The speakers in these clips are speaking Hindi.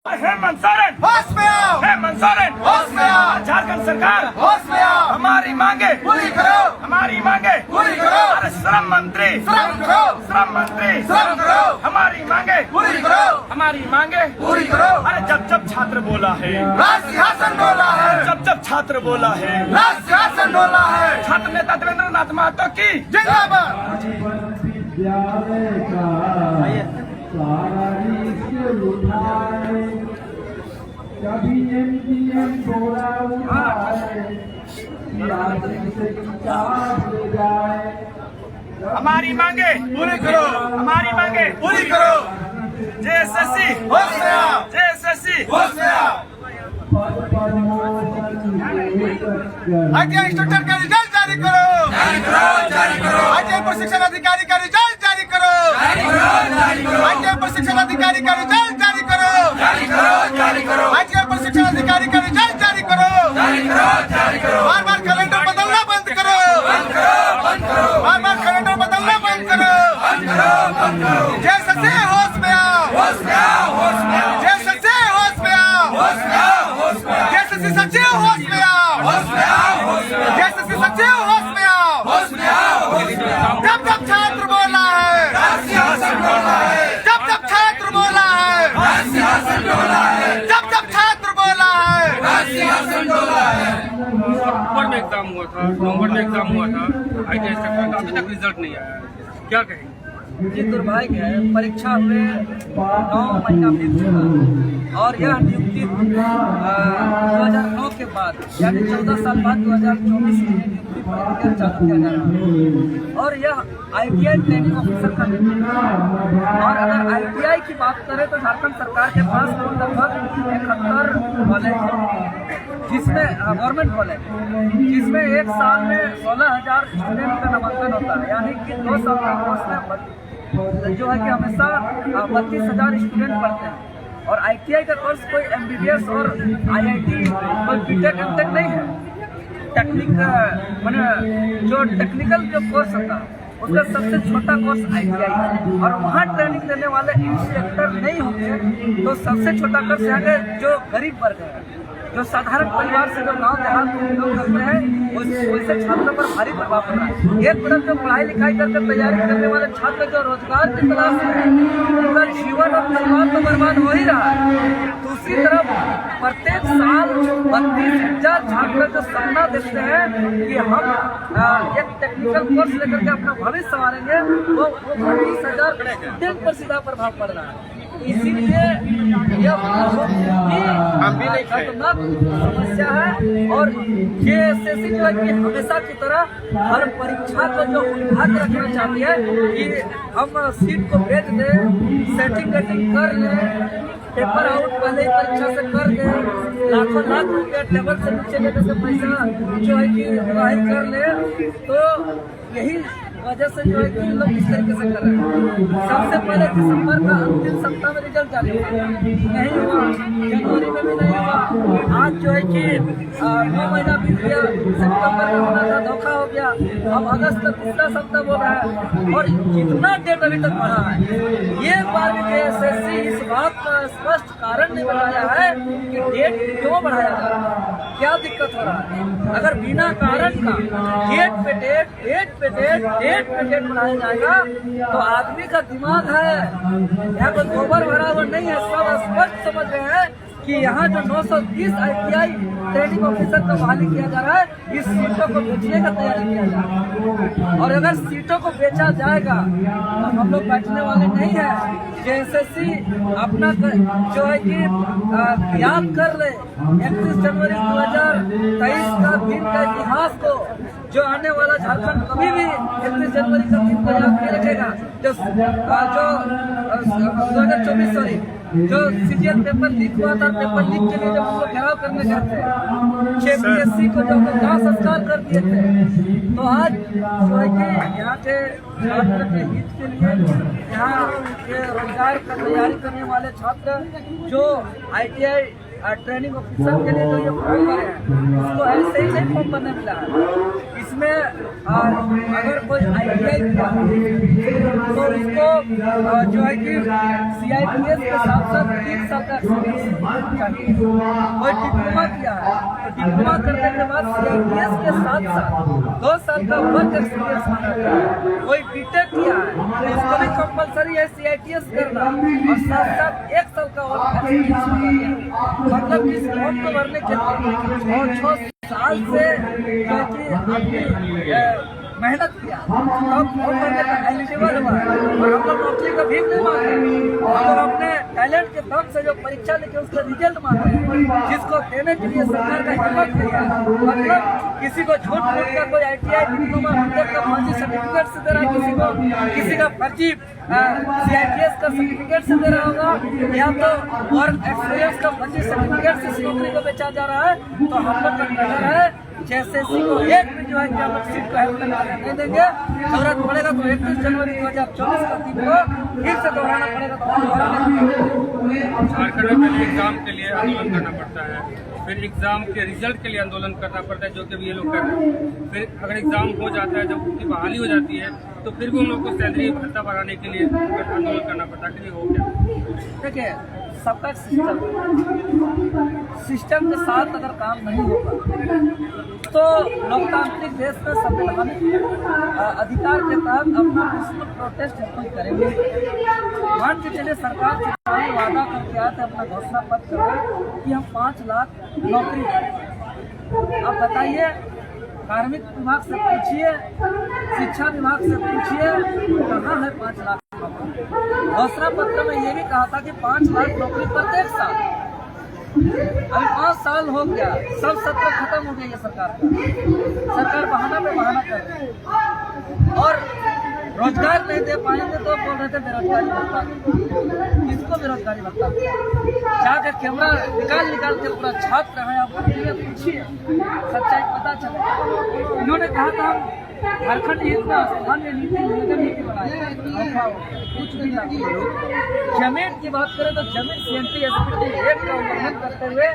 हेमंत सोरेन होश में आओ, हेमंत सोरेन होश में आओ, झारखंड सरकार होश में आओ, हमारी मांगे पूरी करो, हमारी मांगे पूरी करो, अरे श्रम मंत्री श्रम करो, श्रम मंत्री श्रम करो, हमारी मांगे पूरी करो, हमारी मांगे पूरी करो। अरे जब जब छात्र बोला है राज सिंहासन डोला है, जब जब छात्र बोला है राज सिंहासन डोला है। छात्र नेता देवेंद्र नाथ महतो की जिंदाबाद। कभी एमजीएम थोड़ा उठाए जाए। हमारी मांगे पूरी करो, हमारी मांगे पूरी करो। जेएसएससी होश में आओ, जेएसएससी होश में आओ। आईटीआई इंस्ट्रक्टर का रिजल्ट जारी करो, जारी करो, जारी करो। आईटीआई प्रशिक्षण अधिकारी का रिजल्ट जारी करो, जारी करो, जारी करो। आईटीआई प्रशिक्षण अधिकारी का रिजल्ट जारी करो, जारी करो, जारी करो। आईटीआई प्रशिक्षण अधिकारी का रिजल्ट जारी करो, जारी करो, जारी करो। बार बार कैलेंडर बदलना बंद करो, बंद करो, बंद करो। बार बार कैलेंडर बदलना बंद करो, बंद करो, बंद करो। जेएसएससी होश में आओ, होश में आओ, होश में आओ। जेएसएससी होश में आओ, होश में आओ, होश में आओ। जेएसएससी सचिव होश में आओ, होश में आओ, होश में आओ। जेएसएससी सचिव होश में आओ, होश में आओ, होश में आओ। जब जब छात्र बोला है, राज सिंहासन डोला है। जब जब छात्र बोला है, राज सिंहासन डोला है। जब जब छात्र बोला है, राज सिंहासन डोला है। अक्टूबर में एग्जाम हुआ था, नवंबर में एग्जाम हुआ था, आईटीआई इंस्ट्रक्टर का अभी तक रिजल्ट नहीं आया है। क्या कहेंगे? ये दुर्भाग्य है। परीक्षा हुए 9 महीना बीत चुका और यह नियुक्ति 2009 के बाद यानी 14 साल बाद 2024 में नियुक्ति प्रक्रिया चालू किया जा रहा है और यह आईटीआई ट्रेनिंग ऑफिसर का नियुक्ति है। और अगर आईटीआई की बात करें तो झारखंड सरकार के पास लगभग 71 कॉलेज है, जिसमें गवर्नमेंट कॉलेज जिसमें एक साल में 16,000 स्टूडेंट का नामांकन होता है, यानी कि 2 साल का कोर्स में जो है कि हमेशा 32,000 स्टूडेंट पढ़ते हैं। और आईटीआई का कोर्स कोई एमबीबीएस और आईआईटी कोई बीटेक एमटेक नहीं है। टेक्निक मैंने जो टेक्निकल जो कोर्स होता है उसका सबसे छोटा कोर्स आईटीआई है और वहाँ ट्रेनिंग देने वाले इंस्ट्रक्टर नहीं होंगे तो सबसे छोटा कोर्स यहाँ के जो गरीब वर्ग है, जो साधारण परिवार से जो गांव देहात में लोग करते हैं उससे छात्रों पर भारी प्रभाव पड़ रहा है। एक तरफ जो पढ़ाई लिखाई करके तैयारी करने वाले छात्र जो रोजगार की तलाश में है उनका जीवन और परिवार तो बर्बाद हो ही रहा है। दूसरी तरफ प्रत्येक साल 32,000 छात्र जो सपना देखते हैं कि हम एक टेक्निकल कोर्स लेकर के अपना भविष्य संवारेंगे वो 32,000 स्टूडेंट पर सीधा प्रभाव पड़ रहा है। इसीलिए यह खतरनाक समस्या है और जेएसएससी जो है कि हमेशा की तरह हर परीक्षा को जो उल्हाक रखना चाहती है कि हम सीट को बेच दें, सेटिंग कर लें, पेपर आउट पहले ही परीक्षा से कर दें, लाखों लाख रुपया टेबल से नीचे लेने से पैसा जो है कि उड़ाही कर ले, तो यही वजह से जो है कि लोग इस तरीके से कर रहे हैं। सबसे पहले दिसंबर का अंतिम सप्ताह में रिजल्ट जारी नहीं हुआ, जनवरी में भी नहीं हुआ। आज जो है कि 9 महीना बीत गया, सितंबर में होना था, धोखा हो गया। अब अगस्त का तीसरा सप्ताह बोल रहा है और जितना डेट अभी तक बढ़ा है ये बार भी जेएसएससी इस बात का स्पष्ट कारण नहीं बताया है कि डेट क्यों बढ़ाया जा रहा है, क्या दिक्कत हो रहा है। अगर बिना कारण का डेट पे डेट बढ़ाया जाएगा तो आदमी का दिमाग है, यहाँ कोई गोबर भरा हुआ नहीं है। सब स्पष्ट समझ रहे हैं कि यहाँ जो 920 आईटीआई ट्रेनिंग ऑफिसर का बहाली किया जा रहा है, इस सीटों को बेचने का तैयारी किया जा रहा है और अगर सीटों को बेचा जाएगा तो हम लोग बैठने वाले नहीं है। जेएसएससी अपना जो है कि याद कर ले 31 जनवरी 2023 का दिन का इतिहास को, जो आने वाला झारखंड कभी भी 31 जनवरी का दिन को याद नहीं रखेगा। जो 2024 जो सीजीएल पेपर लीक हुआ था, पेपर लीक के लिए जब उनको घेराव करने गए थे, जेपीएससी को जब गांव संस्कार कर दिए थे, तो आज जो है कि यहाँ के छात्र के हित के लिए यहाँ के रोजगार का तैयारी करने वाले छात्र जो आईटीआई ट्रेनिंग ऑफिसर के लिए जो ये फॉर्म भरे हैं उसको ऐसे ही नहीं फॉर्म भरने मिला है। इसमें अगर कोई ITI किया तो उसको जो है कि CIPS के साथ साथ 3 साल का एक्सपीरियंस चाहिए। कोई डिप्लोमा किया है तो डिप्लोमा करने के बाद CIPS के साथ साथ 2 साल का वर्क एक्सपीरियंस माना जाता है। कोई BTech किया है तो उसको भी कंपलसरी है CIPS करना और साथ साथ 1 साल का वर्क एक्सपीरियंस माना गया। मतलब इस फॉर्म को भरने के लिए 6 साल से जो कि आपने मेहनत किया तब फॉर्म भरने का एलिजिबल हुआ है और हम लोग नौकरी का भीख नहीं मांग रहे। अगर अपने टैलेंट के दम से जो परीक्षा लेके उसका रिजल्ट मांग रहे हैं जिसको देने के लिए सरकार का हिम्मत नहीं है। मतलब किसी को झूठ मूठ का कोई ITI डिप्लोमा BTech का फर्जी सर्टिफिकेट से दे रहा है, किसी का फर्जी CIPS का सर्टिफिकेट से दे रहा होगा या तो वर्क एक्सपीरियंस का फर्जी सर्टिफिकेट से इस नौकरी को बेचा जा रहा है। तो हम लोग का कहना है JSSC को एक भी जो है कि हम लोग सीट को हेल्प नहीं देंगे। जरूरत पड़ेगा तो 31 जनवरी 2024 का दिन को फिर से दोहराना पड़ेगा तो झारखंड में एग्जाम के लिए आंदोलन करना पड़ता है, फिर एग्जाम के रिजल्ट के लिए आंदोलन करना पड़ता है जो कि ये लोग कर रहे हैं। फिर अगर एग्जाम हो जाता है, जब उनकी बहाली हो जाती है तो फिर भी उन लोग को सैलरी भत्ता बढ़ाने के लिए आंदोलन करना पड़ता है कि हो गया। देखिए सबका सिस्टम के साथ अगर काम नहीं होगा तो लोकतांत्रिक देश में संवैधानिक अधिकार के तहत अपना पीसफुल प्रोटेस्ट हम करेंगे। मान के चलिए सरकार चुनावी वादा करके आते अपना घोषणा पत्र करें कि हम 5 लाख नौकरी देंगे। अब बताइए, कार्मिक विभाग से पूछिए, शिक्षा विभाग से पूछिए, कहाँ है 5 लाख? घोषणा पत्र में ये भी कहा था कि 5 लाख नौकरी प्रत्येक साल। अभी 5 साल हो गया, सब सत्र खत्म हो गया ये सरकार का। सरकार बहाना पे बहाना कर रही है और रोजगार नहीं दे पाएंगे तो बोल रहे थे बेरोजगारी भत्ता। किसको बेरोजगारी भत्ता? जाकर कैमरा निकाल के पूरा छाप रहे हैं। आप पूछिए, सच्चाई पता चले। इन्होंने कहा था हम झारखंड हित में स्थानीय नीति नियोजन नीति बनाए, कुछ भी नहीं। जमीन की बात करें तो जमीन CNT SPT एक्ट का उल्लंघन करते हुए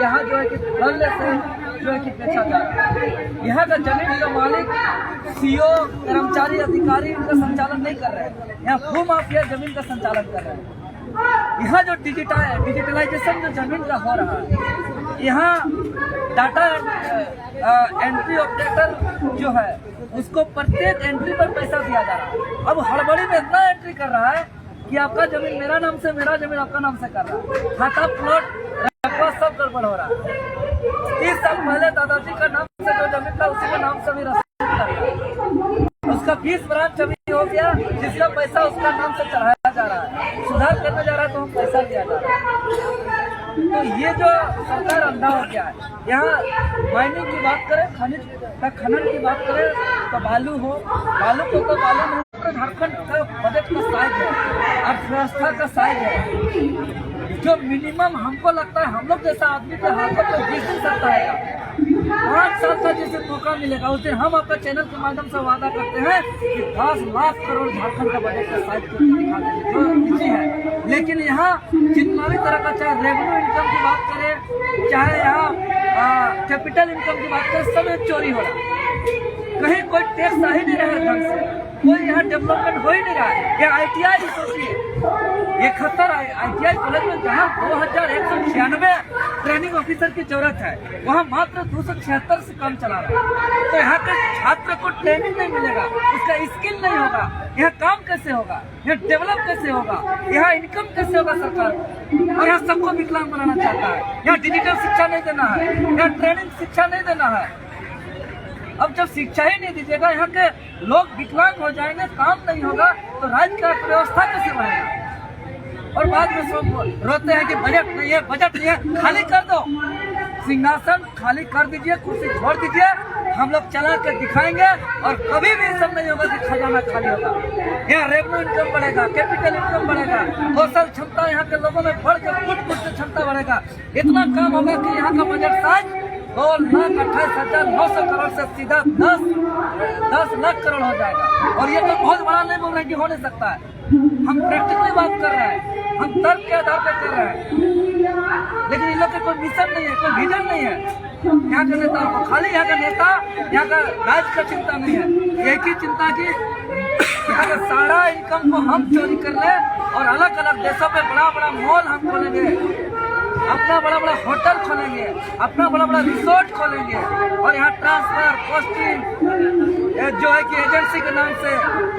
यहाँ जो है कि धरने से जो है कि बेचा जा रहा है। यहाँ का जमीन का मालिक CO, कर्मचारी, अधिकारी इनका संचालन नहीं कर रहे हैं। यहाँ भू माफिया जमीन का संचालन कर रहे हैं। यहाँ जो डिजिटलाइजेशन जो जमीन का हो रहा है, यहाँ डाटा एंट्री ऑपरेटर जो है उसको प्रत्येक एंट्री पर पैसा दिया जा रहा है। अब हड़बड़ी में इतना एंट्री कर रहा है कि आपका जमीन मेरा नाम से, मेरा जमीन आपका नाम से कर रहा है। खाता, प्लॉट, रकबा सब गड़बड़ हो रहा है। 30 साल पहले दादाजी का नाम से जो जमीन था उसी के नाम से भी रसीद कर रहा है। उसका 20 ब्रांच जमीन हो गया, जिसका पैसा उसका नाम से चढ़ाया जा रहा है। सुधार करने जा रहा है तो हम पैसा दिया जा रहा है। तो ये जो सरकार अंधा हो गया है। यहाँ माइनिंग की बात करें, खनन की बात करें तो बालू को तो बालू नहीं, झारखंड का बजट का साइज है, अर्थव्यवस्था का साइज है जो मिनिमम हमको लगता है हम लोग जैसा आदमी के हाथों को जिस दिन सकता है 5 साल का जिस दिन मौका मिलेगा उस दिन हम आपका चैनल के माध्यम से वादा करते हैं कि 10 लाख करोड़ झारखंड का बजट का साइज दिखा देंगे जो निजी है। लेकिन यहाँ जितना भी तरह का, चाहे रेवेन्यू इनकम की बात करें, चाहे यहाँ कैपिटल इनकम की बात करें, सब चोरी हो रहा है। कहीं कोई टैक्स आ ही नहीं रहा है ढंग से, कोई यहाँ डेवलपमेंट हो ही नहीं रहा है। ये ITI सोचिए, 71 ITI कॉलेज में जहाँ 2196 ट्रेनिंग ऑफिसर की जरूरत है, वहाँ मात्र 276 से कम चला रहा है। तो यहाँ के छात्र को ट्रेनिंग नहीं मिलेगा, उसका स्किल नहीं होगा, यहाँ काम कैसे होगा, यहाँ डेवलप कैसे होगा, यहाँ इनकम कैसे होगा सरकार? और यहाँ सबको विकलांग बनाना चाहता है। यहाँ डिजिटल शिक्षा नहीं देना है, यहाँ ट्रेनिंग शिक्षा नहीं देना है। अब जब शिक्षा ही नहीं दीजिएगा, यहाँ के लोग विकलांग हो जाएंगे, काम नहीं होगा तो राज्य का अर्थव्यवस्था कैसे बढ़ेगा? और बाद में सब रोते हैं कि बजट नहीं है, खाली कर दो, सिंहासन खाली कर दीजिए, कुर्सी छोड़ दीजिए, हम लोग चला के दिखाएंगे और कभी भी सब नहीं होगा कि खजाना खाली होगा। यहाँ रेवेन्यू इनकम बढ़ेगा, कैपिटल इनकम बढ़ेगा, कौशल क्षमता यहाँ के लोगों में बढ़ के फुट से क्षमता बढ़ेगा। इतना काम होगा कि यहाँ का बजट साइज 2,28,900 करोड़ से सीधा 10 लाख करोड़ हो जाएगा। और ये तो बहुत बड़ा नहीं बोल रहे कि हो नहीं सकता है, हम प्रैक्टिकली बात कर रहे हैं, हम तर्क के आधार पर कर रहे हैं। लेकिन इन लोग के कोई मिशन नहीं है, कोई विजन नहीं है यहाँ के नेता को। खाली यहाँ का नेता, यहाँ का राज्य का चिंता नहीं है, एक ही चिंता की यहाँ का सारा इनकम को हम चोरी कर ले और अलग अलग देशों पे बड़ा बड़ा मॉल हम खोलेंगे, अपना बड़ा बड़ा होटल खोलेंगे, अपना बड़ा बड़ा रिसोर्ट खोलेंगे और यहाँ ट्रांसफर पोस्टिंग जो है कि एजेंसी के नाम से,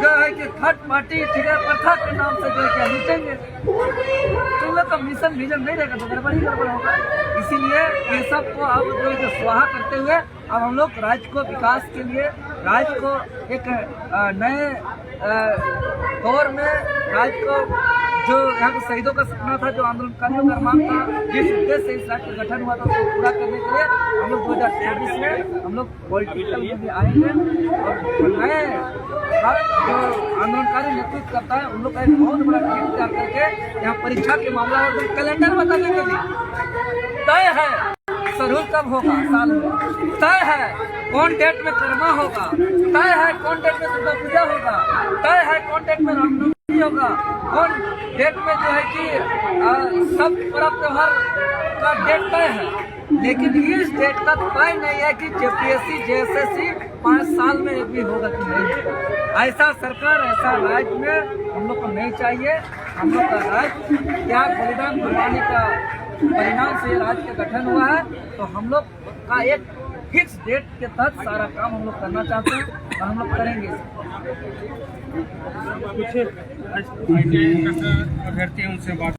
जो है कि थर्ड पार्टी ठेका प्रथा के नाम से जो है कि लूटेंगे। तो इन लोग का मिशन विजन नहीं रहेगा तो गड़बड़ ही गड़बड़ होगा। इसीलिए ये सब को अब जो है कि स्वाहा करते हुए अब हम लोग राज्य को विकास के लिए, राज्य को एक नए दौर में राज्य को जो यहाँ के शहीदों का सपना था, जो आंदोलनकारियों का मांग था, जिस उद्देश्य से इस राज्य का गठन हुआ था उसको पूरा करने के लिए हम लोग 2024 में हम लोग पॉलिटिकल में भी आएंगे और नए जो आंदोलनकारी नेतृत्व करता है उन लोग का एक बहुत बड़ा टीम तैयार करके यहाँ परीक्षा के मामला और कैलेंडर बताने के लिए तय है शेड्यूल कब होगा साल में, तय है कौन डेट में कर्मा होगा, तय है कौन डेट में दुर्गा पूजा होगा, तय है कौन डेट में रामनवमी होगा, कौन डेट में जो है कि सब पर्व त्योहार का डेट तय है। लेकिन इस डेट तक तय नहीं है कि जेपीएससी जेएसएससी 5 साल में एक भी होगा कि नहीं। ऐसा सरकार, ऐसा राज्य में हम लोग को नहीं चाहिए। हम लोग का राज्य त्याग बलिदान कुर्बानी का परिणाम से राज्य का गठन हुआ है, तो हम लोग का एक फिक्स डेट के तहत सारा काम हम लोग करना चाहते हैं और हम लोग करेंगे। कुछ अभ्यर्थी हैं उनसे बात